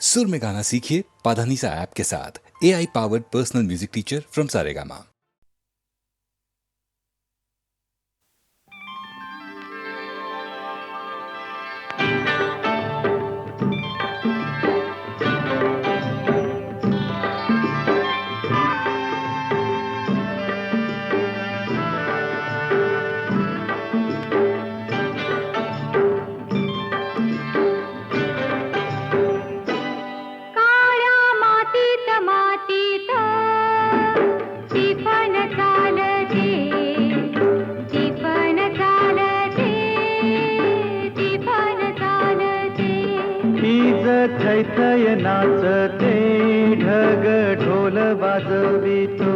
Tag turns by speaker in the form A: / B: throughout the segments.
A: सुर में गाना सीखिए पाधानीसा ऐप के साथ। AI powered personal music teacher from Saregama.
B: थैथय नाचते ढग ढोल वाजवितो,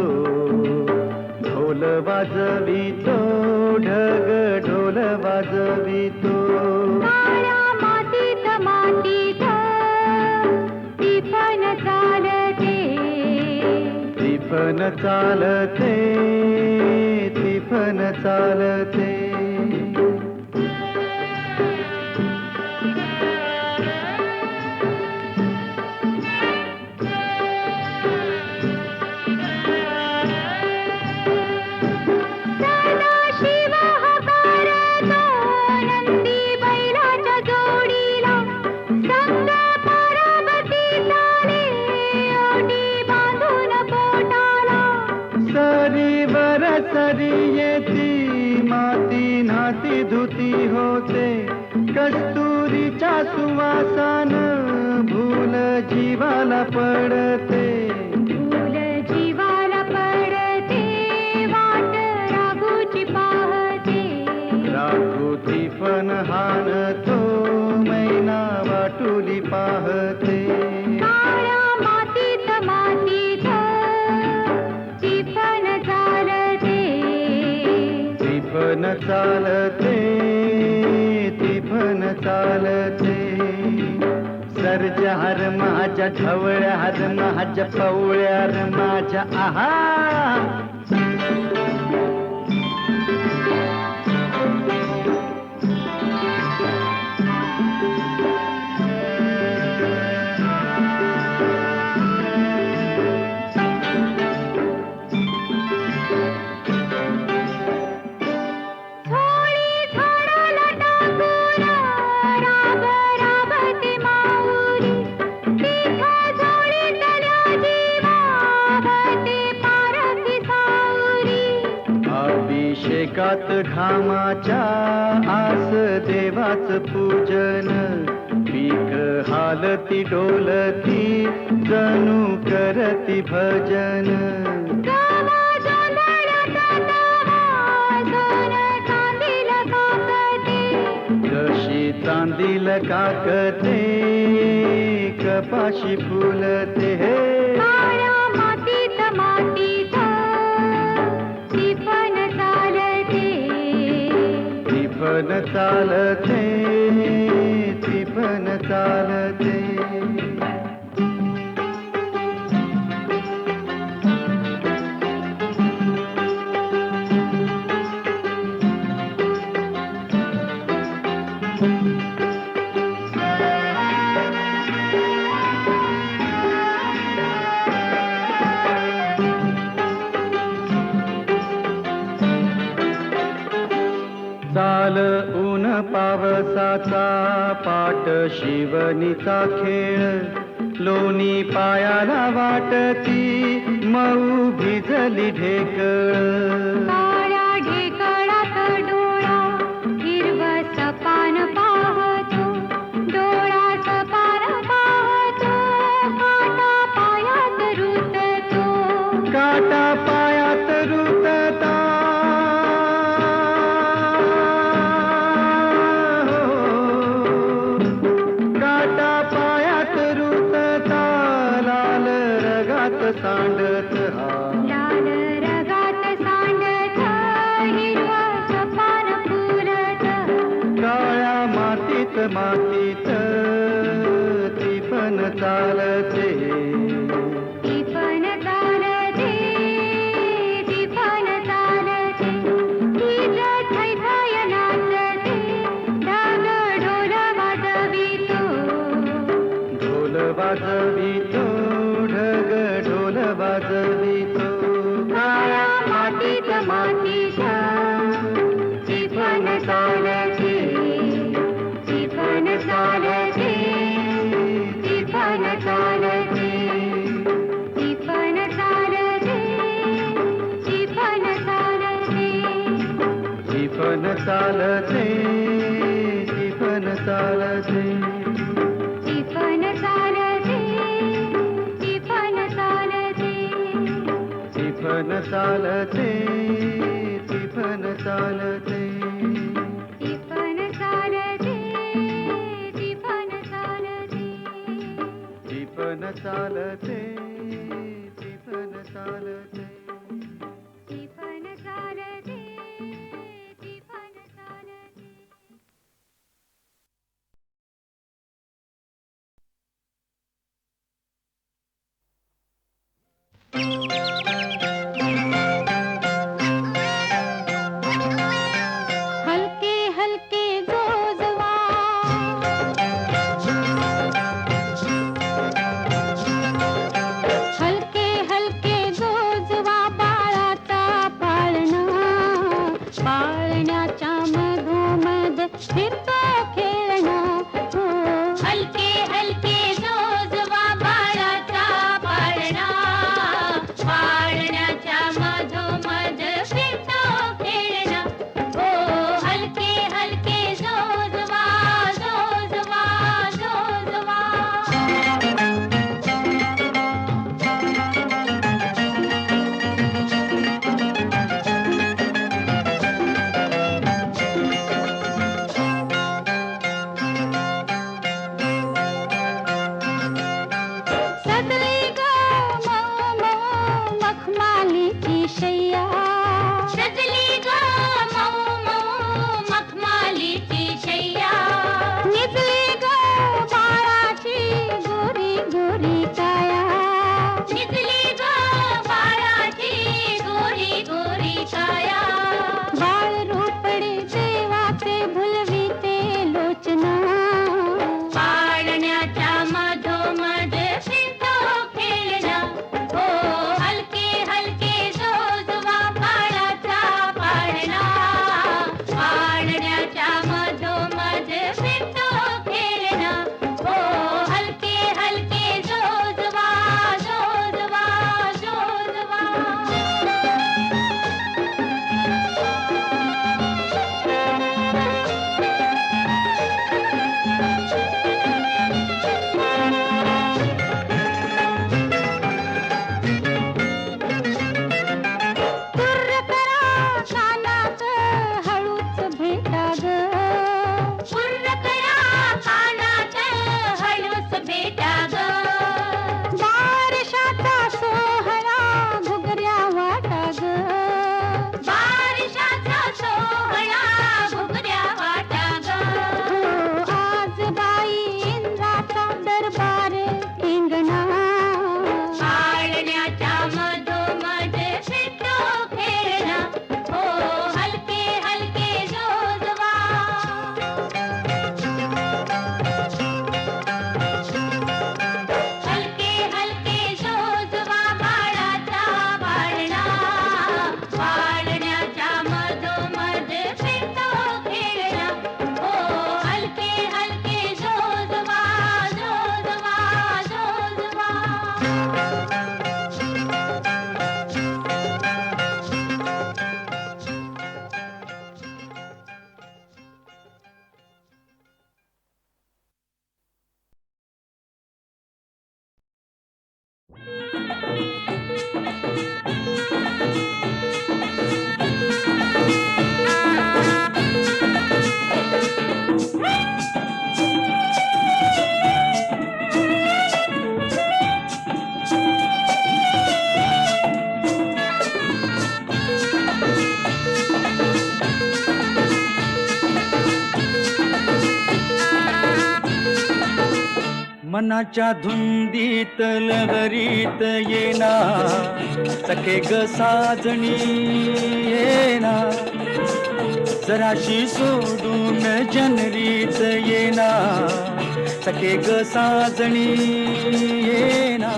B: ढोल वाजवितो, ढग ढोल वाजवितो।
C: काळ्या मातीत मातीत टिफन चालते,
B: टिफन चालते, टिफन चालते। सरी माती नाती धुती होते, कस्तुरीच्या सुवासान भूल जीवाला पडते,
C: भूल जीवाला पडते, वाट राघूची पाहते,
B: राघूची पण हाणतो, मैना वाटुली पाहते।
C: काळ्या मातीत मातीत टिफन चालते,
B: टिफन चालते, टिफन चालते। सर्जा हर माझ्या ढवळ्या हर माझ्या पवळ्या हर माझ्या आहा। अभिषेकात घामाच्या आस देवाच पूजन, पीक हालती डोलती जणू करती भजन। जशी चांदील काकते, कपाशी फुलते हे।
C: काळ्या मातीत मातीत टिफन चालते,
B: टिफन चालते, टिफन चालते। चाल ऊन पावसाचा पाट शिवनीचा खेळ, लोणी पायाला वाटती मऊ भिजली ढेकळ।
C: काळ्या ढेकळात डोळा हिरवस पान पाहतो, डोळा सपान पाहतो, काटा पायात रुततो,
B: काटा पायात रुतता, सांडत हा
C: लाल रगात सांडत, हिरवस पान फुलत,
B: काळ्या मातीत मातीत टिफन चालते,
C: टिफन चालते, टिफन चालते। हीच थैथय नाचते, ढग ढोल वाजवितो,
B: ढोल वाजवितो ढग ढोल वाजवितो
C: काळ्या मातीत मातीच्या टिपण चालते टिपण चालते टिपण चालते टिपण चालते टिपण चालते
B: टिपण चालते टिपण चालते
C: टिपण चालते टिपण चालते
B: टिपण चालते टिपण चालते
C: टिपण चालते टिपण चालते
B: टिपण चालते टिपण चालते
C: टिपण चालते टिपण चालते हलके हलके जोजवा हलके हलके जोजवा बाळाचा पाळणा पाळण्याच्या मधोमध फिरतो खेळणा हो हलके हलके जोजवा बाळाचा पाळणा पाळण्याच्या मधोमध फिरतो खेळणा हो हलके हलके जोजवा जोजवा जोजवा सदली ग मऊ मऊ मखमालीची शय्या सजली ग मऊ मऊ मखमालीची शय्या निजली ग बाळाची गोरी गोरी काया निजली ग बाळाची गोरी गोरी काया बाळ रूपडे देवाचे भुलविते लोचना पाळण्याच्या मधोमध फिरतो खेळणा हो हलके हलके जोजवा बाळाचा पाळणा पाळण्याच्या मधोमध फिरतो खेळणा हो हलके हलके जोजवा जोजवा जोजवा तुर्र करा कानात हळूच भेटा ग तुर्र करा कानात हळूच भेटा ग बारशाचा सोहळा घुगऱ्या वाटा ग बारशाचा सोहळा घुगऱ्या वाटा ग आज बाई इंद्राचा दरबार इंगणा पाळण्याच्या मधोमध फिरतो खेळणा हो हलके हलके जोजवा हलके हलके जोजवा बाळाचा पाळणा पाळण्याच्या मधोमध फिरतो खेळणा हो हलके हलके जोजवा जोजवा जोजवा
B: मनाच्या धुंदीत लहरीत येना सखे ग साजणी येना जराशी सोडून जनरीत येना सखे ग साजणी येना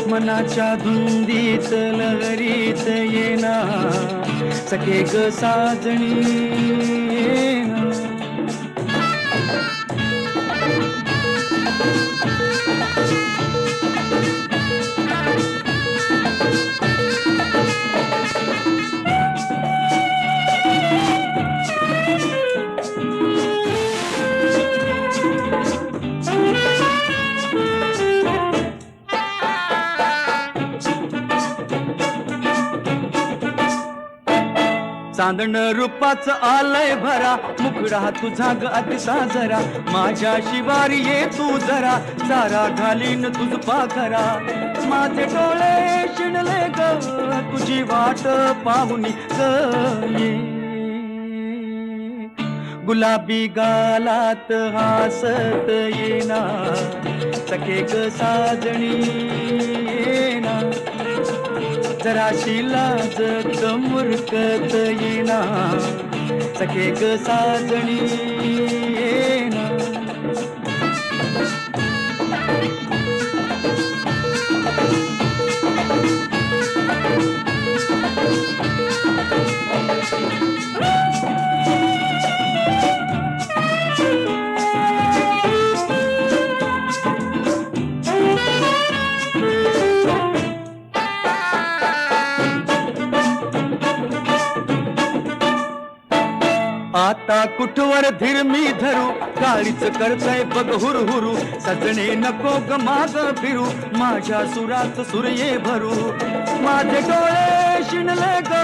B: मनाच्या धुंदीत लहरीत येना सखे ग साजणी येना चांदण रूपाच आलय भरा मुखडा तुझा ग अतिसा जरा माझ्या शिवारी ये तू जरा सारा घालीन तुझ पाखरा माझे डोळे शिणले ग तुझी वाट पाहुनी ग ये गुलाबी गालात हासत येना सखे ग साजणी येना जराशी लाजत मुरकत येना सखे ग साजणी येना आता कुठवर धीर मी धरू काळीच करतय बघ हुरहुरू सजणे नको ग माग फिरू माझ्या सुरात सूर ये भरू माझे डोळे शिणले ग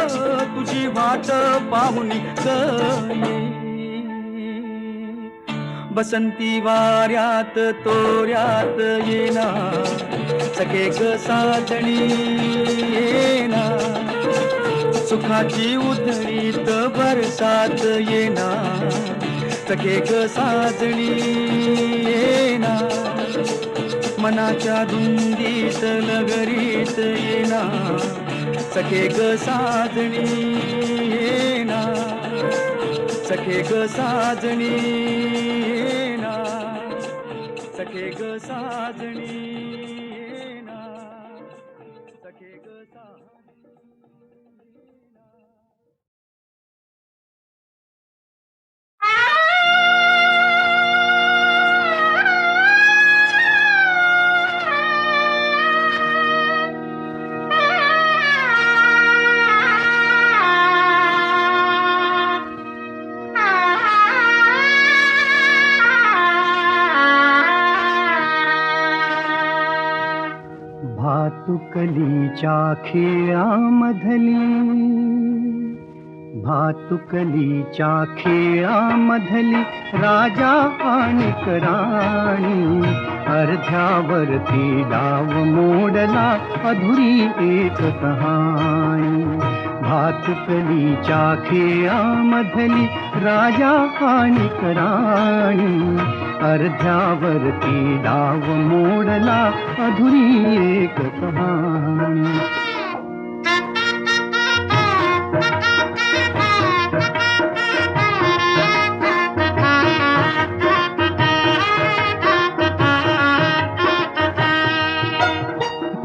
B: तुझी वाट पाहुनी ग बसंती वाऱ्यात तोऱ्यात येना सखे ग साजणी येना सुखाची उधळीत बरसात येना सखे ग साजणी येना मनाच्या धुंदीत लगरीत येना सखे ग साजणी येना सखे ग साजणी येना सखे ग साजणी येना सखे ग साजणी भातुकलीच्या खेळामधली भातुकलीच्या खेळामधली राजा आणि राणी अर्ध्यावरती डाव मोडला अधुरी एक कहाणी भातुकलीच्या खेळामधली राजा आणि राणी अर्ध्यावरती डाव मोडला अधुरी एक कहाणी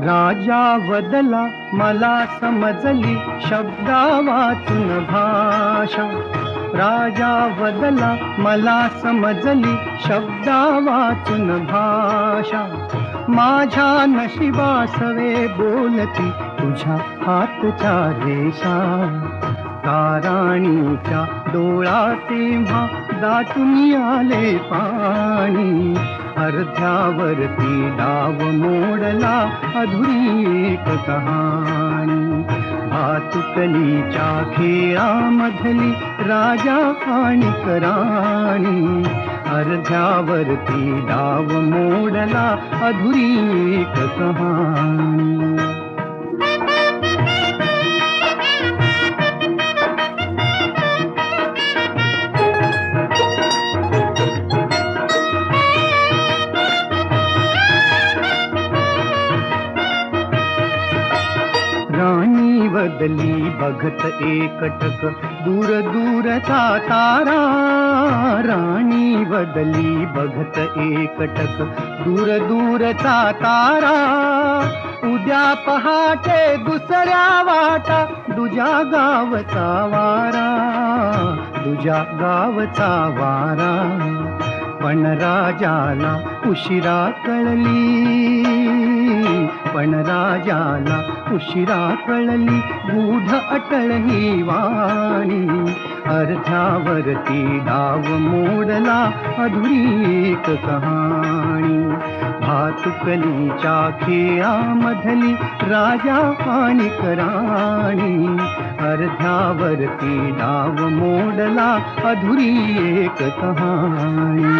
B: राजा वदला मला समजली शब्दा वाचून भाषा राजा वदला मला समजली शब्दा वाचून भाषा माझ्या नशिबासवे बोलती तुझ्या हातच्या रेषा ताराणीच्या डोळा तेव्हा दाटून आले पाणी अर्ध्यावरती डाव मोडला अधुरी एक कहाणी भातुकलीच्या खेळामधली राजा आणि राणी अर्ध्यावरती डाव मोडला अधुरी एक कहाणी बदली
D: बघत एकटक दूर दूरचा तारा, राणी बदली बघत एकटक दूर दूरचा तारा. उद्या पहाटे दुसऱ्या वाटा, दुजा गावचा वारा, दुजा गावचा वारा. पण राजाला उशिरा कळली, पण राजाला उशिरा कळली गूढ अटळ ही वाणी. अर्ध्यावरती डाव मोडला अधुरी एक कहाणी. भातुकलीच्या खेळामधली राजा आणि राणी, अर्ध्यावरती डाव मोडला अधुरी एक कहाणी.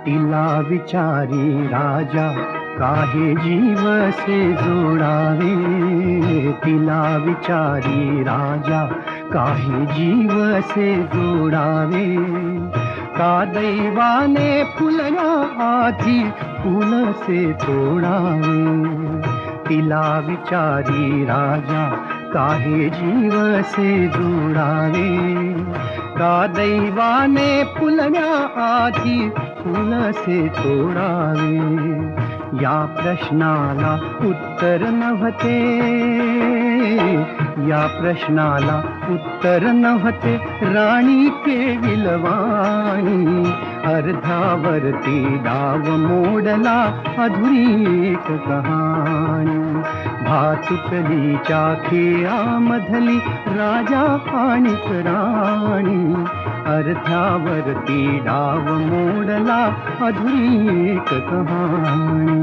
D: तिला विचारी राजा काहे जीव से जोडावे, तिला विचारी राजा काहे जीव से जोडावे. का दैवाने फुलया आधी फूल से तोडावे, तिला विचारी राजा काहे जीव से जोडावे. का दैवाने फुलया आधी फूल से तोडावे. या प्रश्नाला उत्तर नव्हते, या प्रश्नाला उत्तर नव्हते राणी केविलवाणी. अर्धावरती डाव मोडला अधुरी एक कहाणी. भातुकलीच्या खेळामधली राजा आणि राणी, अर्ध्यावरती डाव मोडला अधुरी एक कहाणी.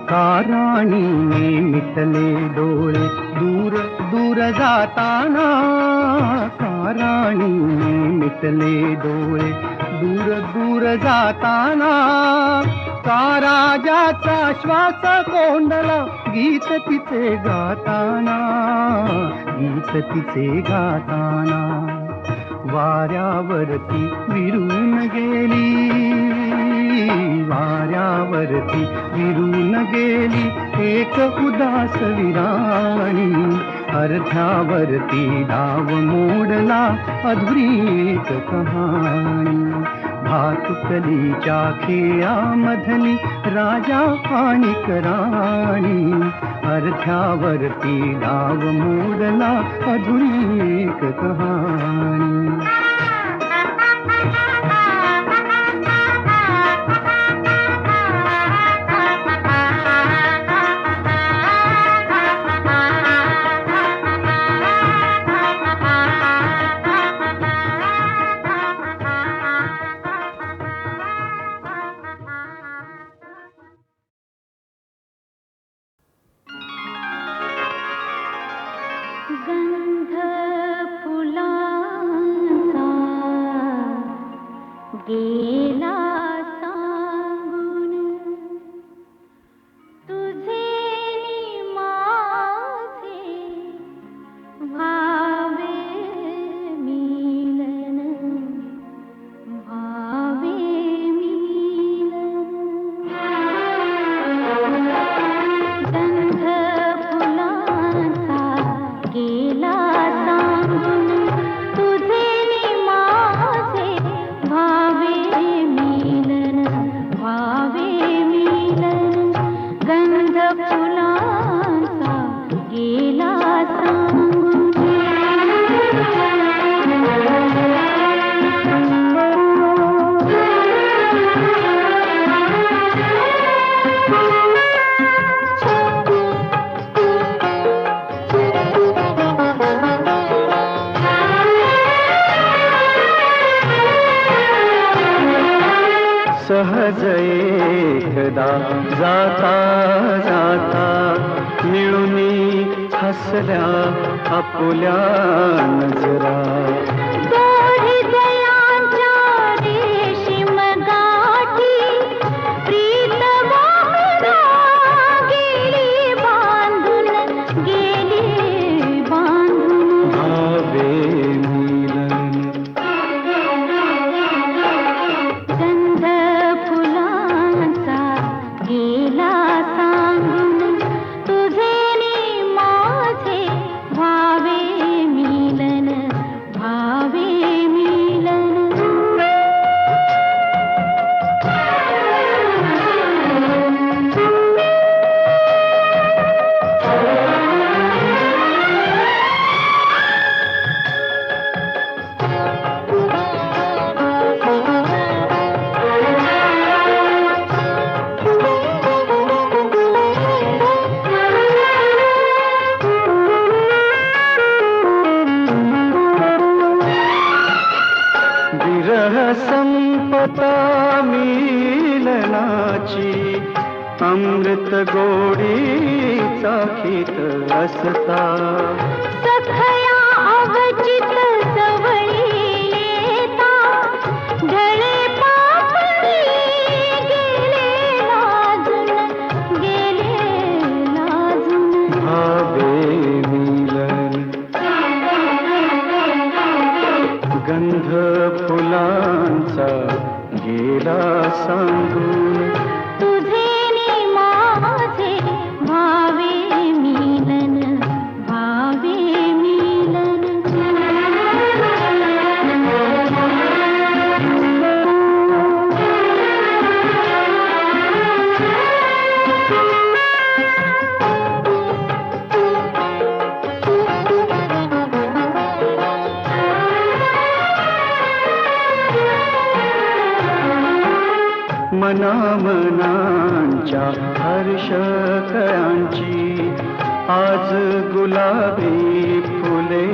D: का राणीने मिटले डोळे दूर दूर जाताना, का राणीने मिटले डोळे दूर दूर जाताना. का राजाचा श्वास कोंडला गीत तिचे गाताना, गीत तिचे गाताना. वाऱ्यावरती विरून गेली, वाऱ्यावरती विरून गेली एक उदास विराणी. अर्ध्यावरती डाव मोडला अधुरी एक कहाणी. भातुकलीच्या खेळामधली राजा आणि राणी, अर्ध्यावरती डाव मोडला अधुरी एक कहाणी.
C: गंध फुलांचा गेला सांगून, तुझे नि माझे भावे मिलन, भावे मिलन. गंध फुलांचा गेला सांगून, तुझे नि माझे भावे मिलन, भावे मिलन. गंध फुलांचा गेला सांगून.
D: सहज एकदा जाता जाता मिळूनी हसल्या आपुल्या नजरा.
C: दोरी दयांच्या रेशीम गाठी प्रीत वाहना गेली बांधून
D: भावे मिलन.
C: गंध फुलांचा गेला सांगून तुझे नि माझे भावे मिलन भावे मिलन.
D: विरह संपता मिलनाची अमृत गोडी चाखीत असता.
C: सखया अवचित जवळी येता ढळे पापणी गेले लाजून
D: भावे मिलन. गंध फुलांचा गेला सांगून
C: तुझे नि माझे भावे मिलन भावे मिलन.
D: मनामनांच्या हर्ष कळांची आज गुलाबी फुले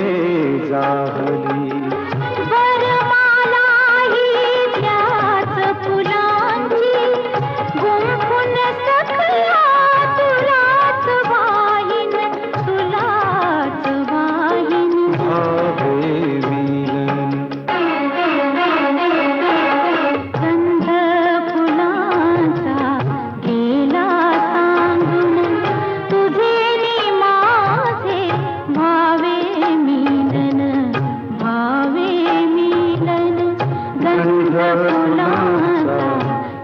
D: जाहली.
C: वरमाला ही त्याच फुलांची गुंफून सखया तुलाच वाहीन
D: भावे मिलन.
C: गंध फुलांचा गेला सांगून तुझे नि माझे भावे मिलन भावे मिलन. गंध फुलांचा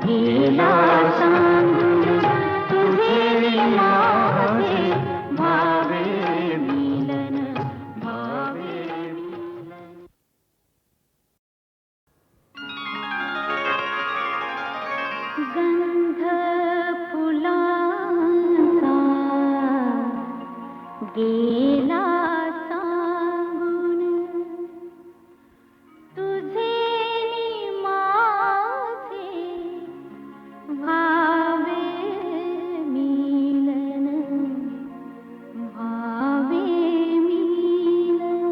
C: गेला सांगून तुझे नि माझे भावे मिलन भावे मिलन. गंध फुलांचा गेला सांगून तुझे नि माझे भावे मिलन भावे मिलन.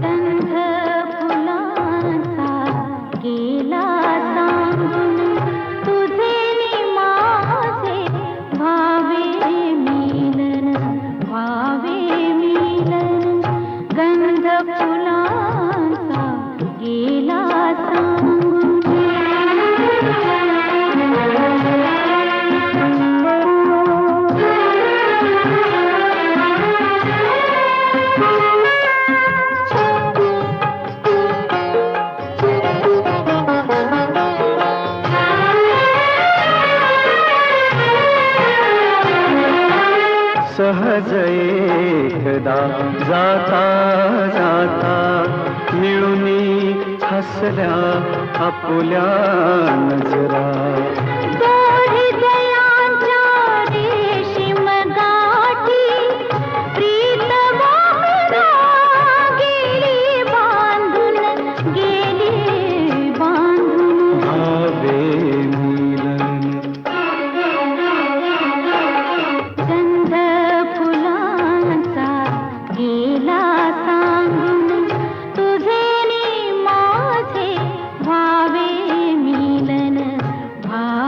C: गंध फुलांचा गेला सांगून तुझे नि माझे भावे मिलन भावे मिलन. गंध फुलांचा गेला
D: सहज एकदा जाता जाता मिळूनी हसल्या आपुल्या नजरा.
C: दोरी दयांच्या रेशीम गाठी प्रीत वाहना गेली बांधून
D: भावे मिलन.
C: गंध फुलांचा गेला सांगून तुझे नि माझे भावे मिलन भावे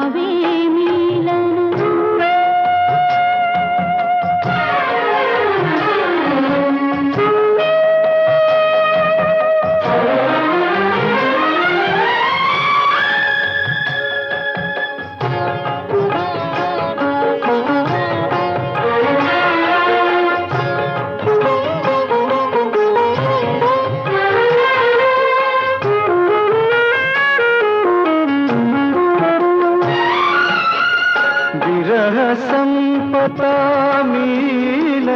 D: कथा मिलनाची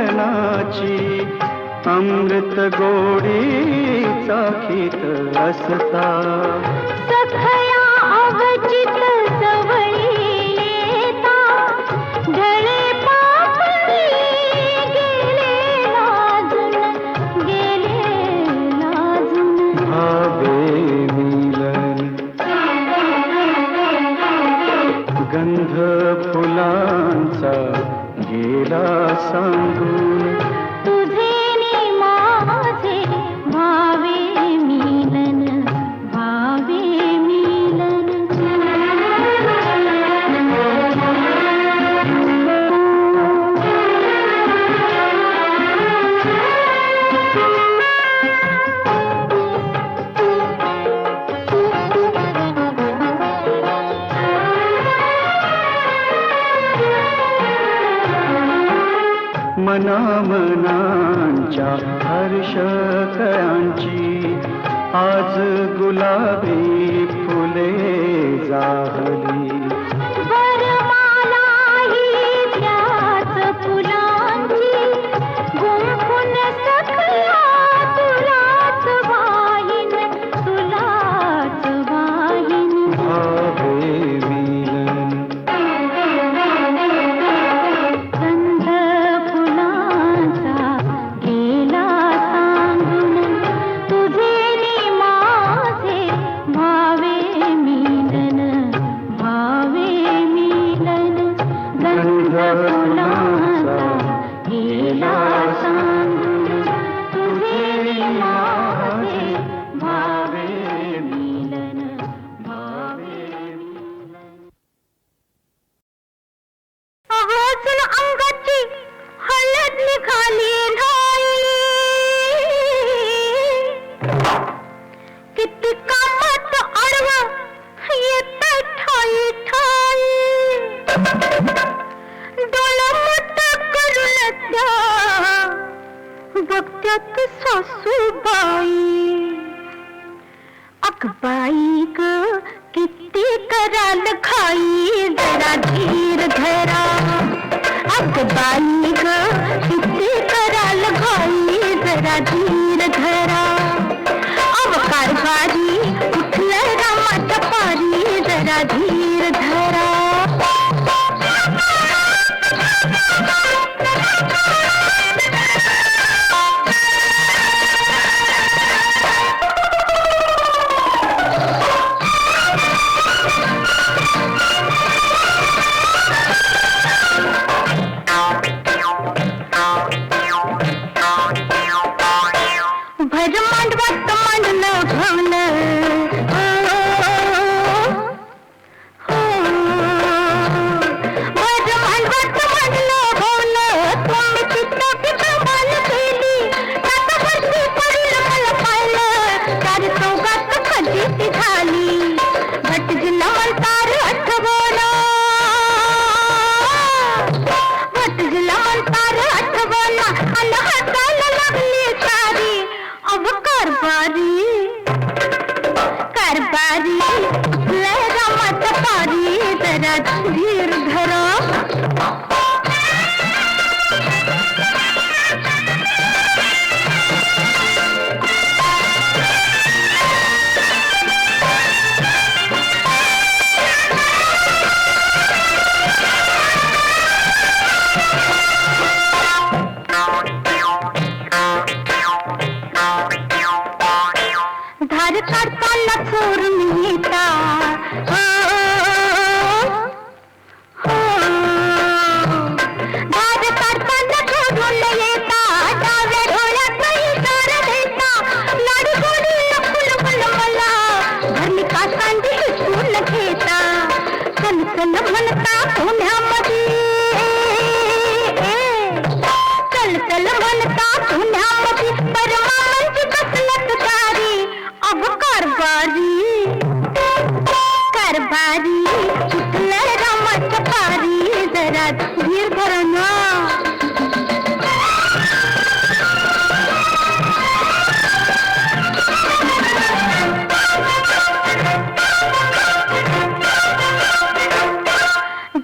D: अमृत गोडी चाखीत असता
C: सखया अवचित जवळी येता ढळे पापणी गेले लाजून
D: भावे मिलन गंध फुलांचा गेला सांगून
C: तुझे नि माझे भावे मिलन भावे मिलन
D: मनामनांच्या हर्षकयांची आज गुलाबी फुले जाहली
C: वरमालाही त्याच फुलांची गुंफून सखया तुलाच वाहीन तुलाच वाहीन
D: भावे मिलन
C: गंध फुलांचा गेला सांगून तुझे नि माझे भावे मिलन भावे मिलन गंध फुलांचा गेला सांगून तुझे नि माझे भावे मिलन भावे आवाजून अंगाची हळद निघाली नाही किती कामात अडव येत ठाई ठाई डोळं मोठं करून त्या बघत्यात सासूबाई अगबाई ग किती कराल खाई जरा धीर धरा अगबाई ग किती कराल खाई जरा धीर धरा अवकार भारी उठलं रामाच्या पारी जरा धीर धरा भर मांडवात मांडलं भवलं भर मांडवात मांडलं भवलं तुम्ही चित्ताची कमाल केली आता वर्षी पडलं मला पाहिलं चार चौघात खजिती झाली भटजीला म्हणतार आठवणा भटजीला म्हणतार आठवणा आणि हाताला लागली सारी अब कारभारी कारभारी लय रामाचा पारी जरा धीर धरा धार काढताना चोरून येता धार काढताना चोरून येता डाव्या डोळ्यात इशार देता लाडी गोडी फुल फुल मला घरली कासांडी हिसकून घेता चल चल म्हणता पुण्यामध्ये चल चल म्हणता पुण्यामध्ये परमानंदी कसलत दारी अब कारभारी कारभारी उठलं रामाच्या पारी जरा धीर धरणा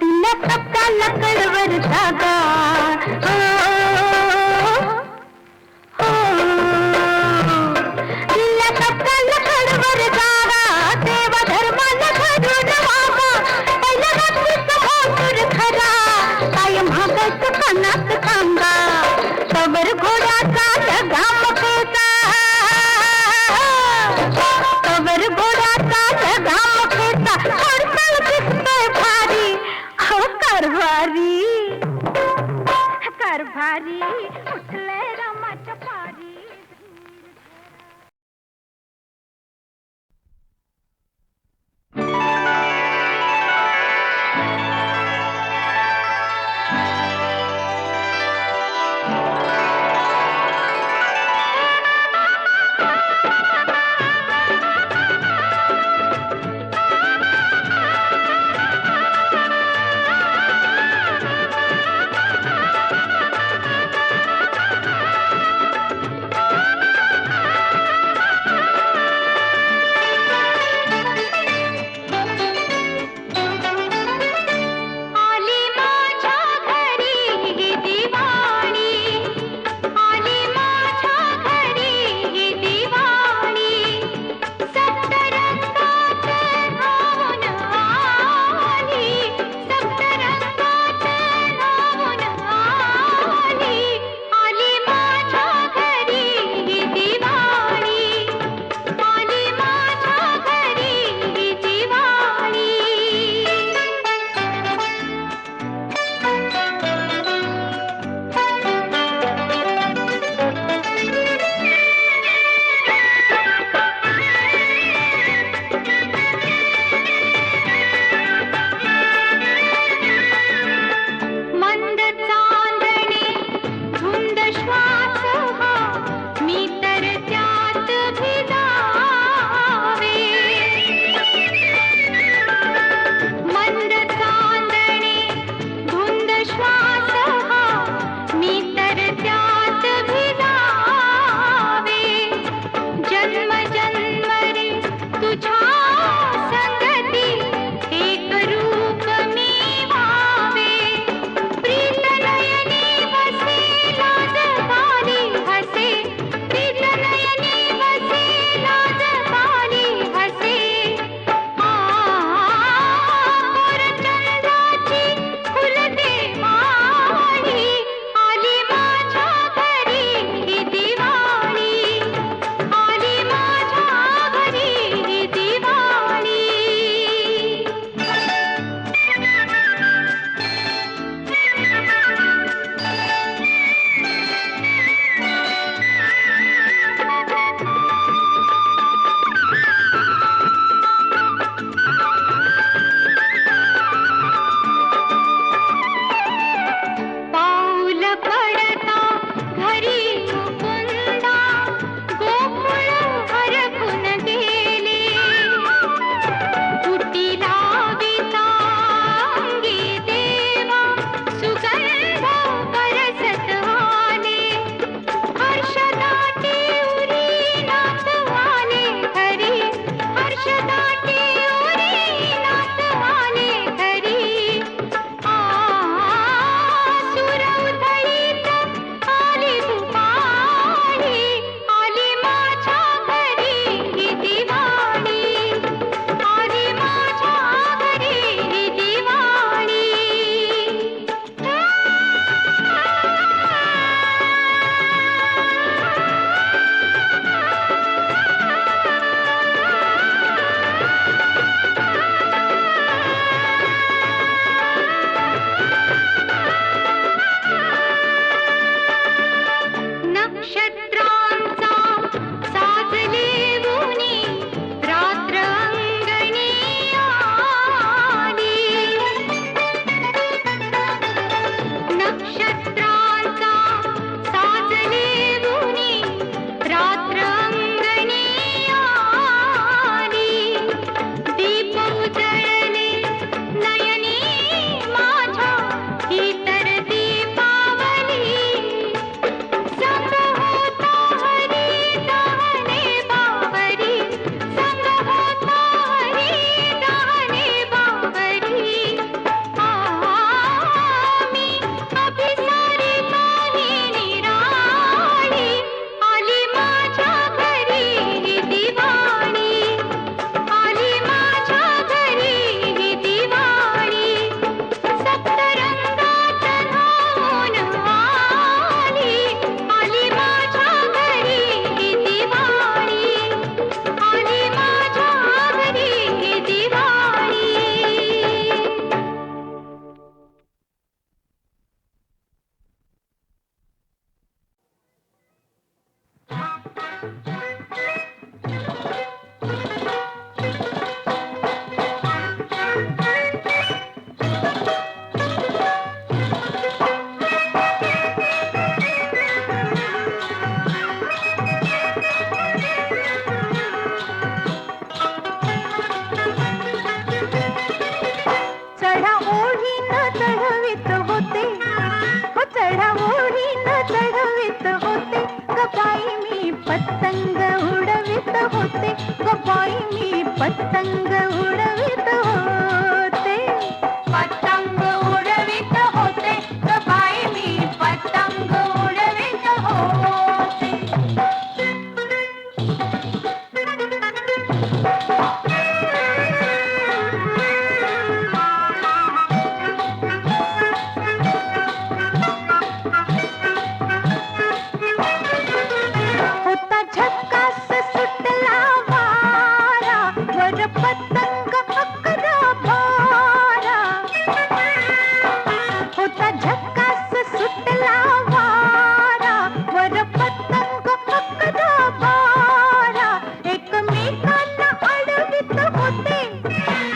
C: दिल्या शब्दाला कडवर जागा दारी उठले रामाच्या पारी ओढीनं चढवित होते हो चढा ओढीनं चढवित होते ग बाई मी पतंग उडवित होते ग बाई मी पतंग उडवित होते पतंग उडवित होते ग बाई मी पतंग उडवित होते होता झक्कास सुटला वारा वर पतंग अकरा बारा होता झक्कास सुटला वारा वर पतंग अकरा बारा एकमेकांना अडवित होते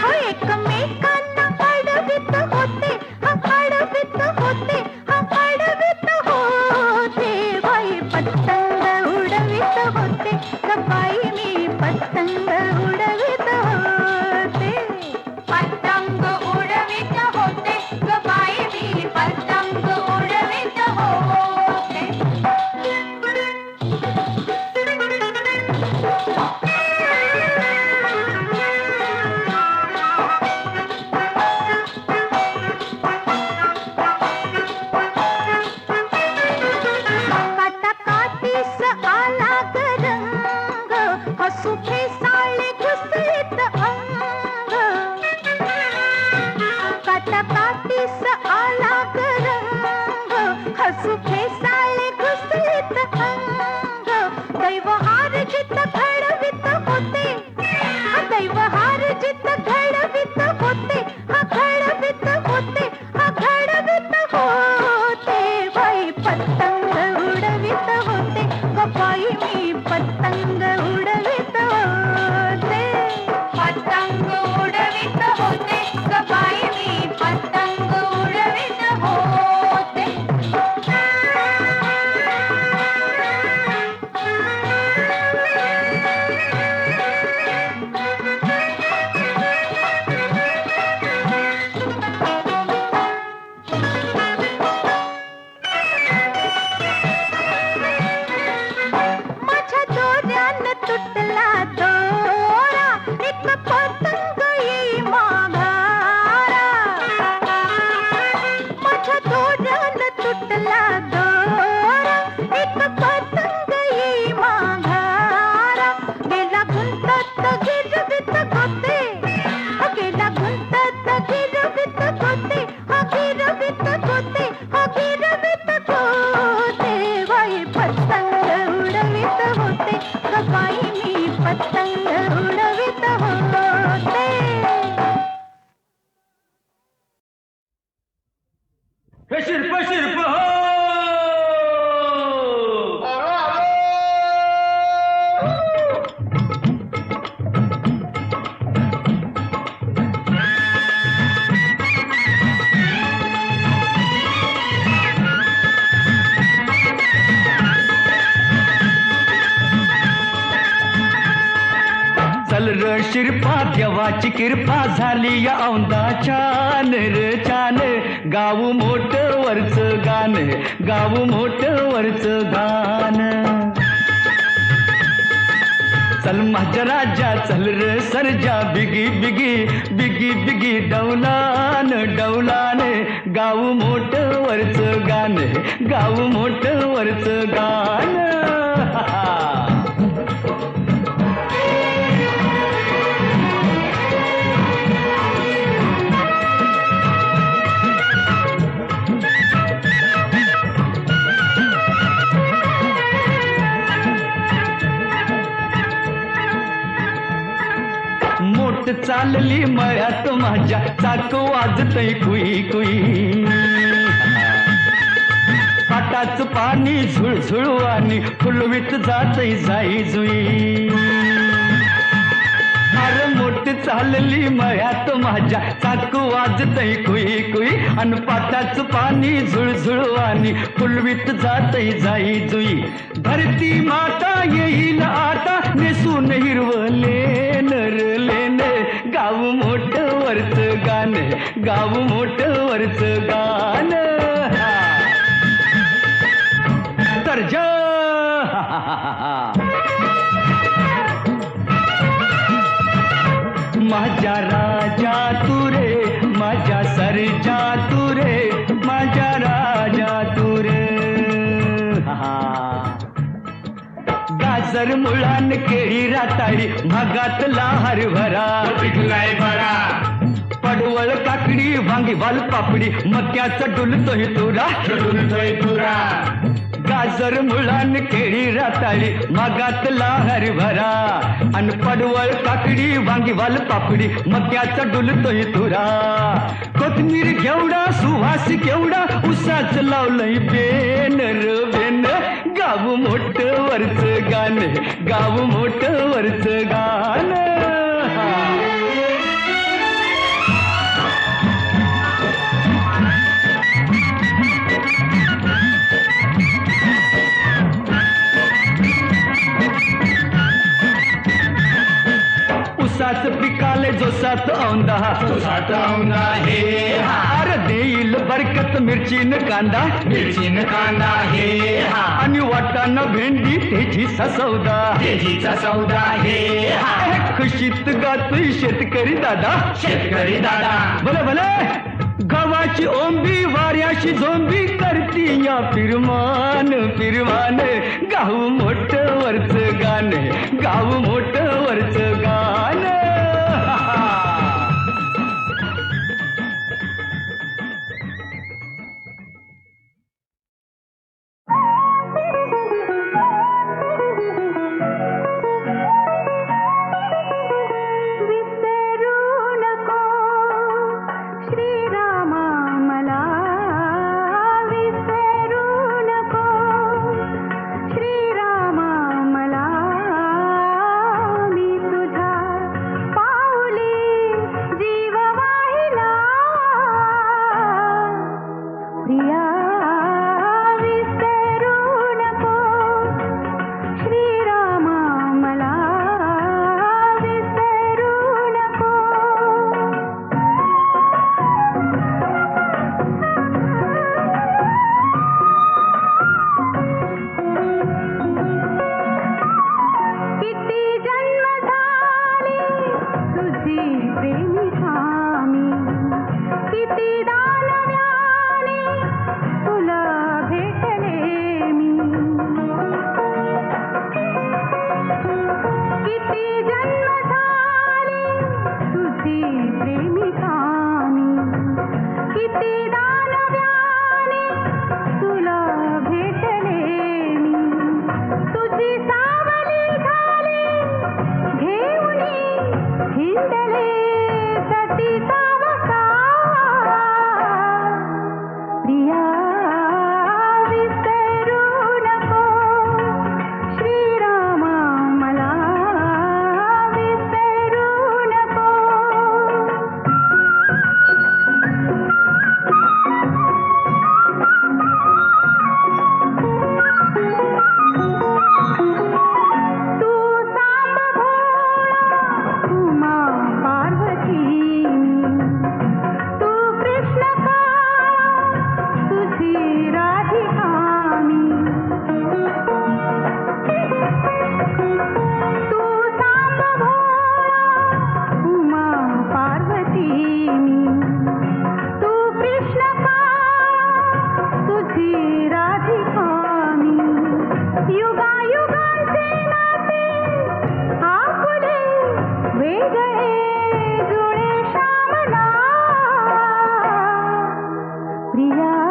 C: हो एकमेकांना अडवित होते अडवित होते अडवित होते बाई पतंग उडवित होते ग बाई मी पतंग उडवित होते पतंग उडवित होते ग बाई मी पतंग उडवित होते काटा काटीस आला ग रंग हसू फेसाळे घुसळीत अंग काटा काटीस आला ग रंग हसू फेसाळे घुसळीत अंग दैव हार जित घडवित होते दैव हार जित घडवित होते घडवित होते घडवित होते बाई पतंग उडवित होते ग बाई मी पतंग उडवित होते पतंग उडवित होते ग बाई मी पतंग उडवित होते माझ्या दोऱ्यानं तुटला दोरा एक पतंग येई माघारा माझ्या दोऱ्यानं तुटला दोरा एक पतंग येई माघारा गेला गुंतत गिरवित होते गेला गुंतत गिरवित होते गिरवित होते गिरवित होते बाई पतंग उडवित होते ग बाई मी पतंग उडवित होते
B: हे शिरप शिरप हो चल र शिरपा देवाची कृपा झाली या औंदाच्या रे छान गाव मोठ वरच गाण गाव मोठ वरच गाण चल माझ्या राजा चल र सरजा बिगी बिगी बिगी बिगी डौलान डौलान गाव मोठ वरच गाण गाव मोठ वरच गाण मोठ चालली मळ्यात माझ्या चाक वाजतय कुई कुई पाटाच पाणी झुळझुळवानी फुलवीत जातय जाई जुई अरे मोठ चालली मळ्यात माझ्या चाक वाजतय कुई कुई अन पाटाच पाणी झुळझुळवानी फुलवीत जातय जाई जुई धरती माता येईल आता नेसून हिरवले नरलेन गाव मोठ वरच गाण गाव मोठ वरच गाण सर्ज माझ्या राजा तू रे माझ्या सर्जा तू रे माझ्या राजा तू रे गाजर मुळान केळी राताळी भागातला हरभरा पिकलाय बरा पडवळ काकडी वांगी वाल पापडी मक्याचा डुलतोय तुरा गाजर मुळान केळी राताळी मागातला हरभरा अन पडवळ काकडी वांगी वाल पापडी मक्याचा डुलतोय तुरा कोथमीर घेवडा सुवास केवडा उसाच लावलंय बेन र बेन गाव मोठ वरच गाण गाव मोठ वरच गाण उसाच पिकाले जोसात औंदा हे हार देईल बरकत मिरचीन कांदा हे आणि वाटाणा भेंडी तेजीचा सौदा हे खुशीत गातोय शेतकरी दादा भले भले गव्हाची ओंबी वाऱ्याशी झोंबी करती या फिरमान गाव मोठ वरच गाण गाव मोठ वरच गाण
C: प्रिया